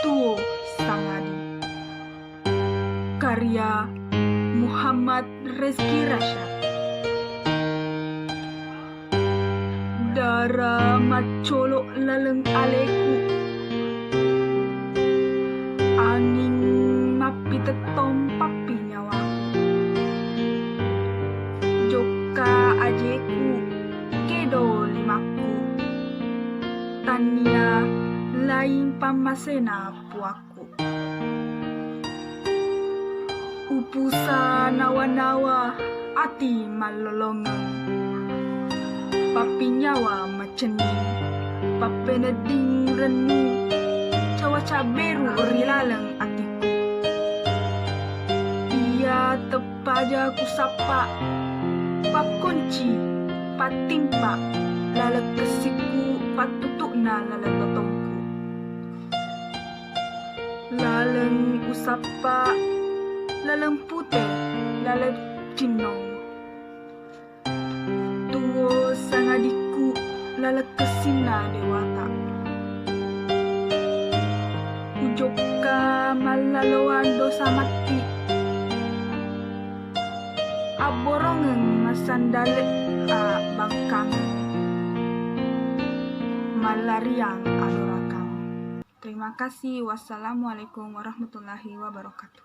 Tuo Sangadi. Karya Muhammad Rezki Rasyad. Dara macolok laleng aleku, angin mapi tetom papi nyawaku. Joka ajeku kedo limaku, tania lain pamasena puaku. Upusa nawa-nawa ati malolongeng, papi nyawa macening, papeneding renu, cawa caberu rilaleng atiku. Ia tepaja ku sapa, pakunci, patimpa, lalek kesiku, patutukna laleng lotongku. Laleng usapa, laleng putih, laleng cinong. Tuo sangadiku lalek kesina dewata. Ujoka malaloan dosa mati, aborongen masandale a bangkangen, malariang adorakang. Terima kasih. Wassalamualaikum warahmatullahi wabarakatuh.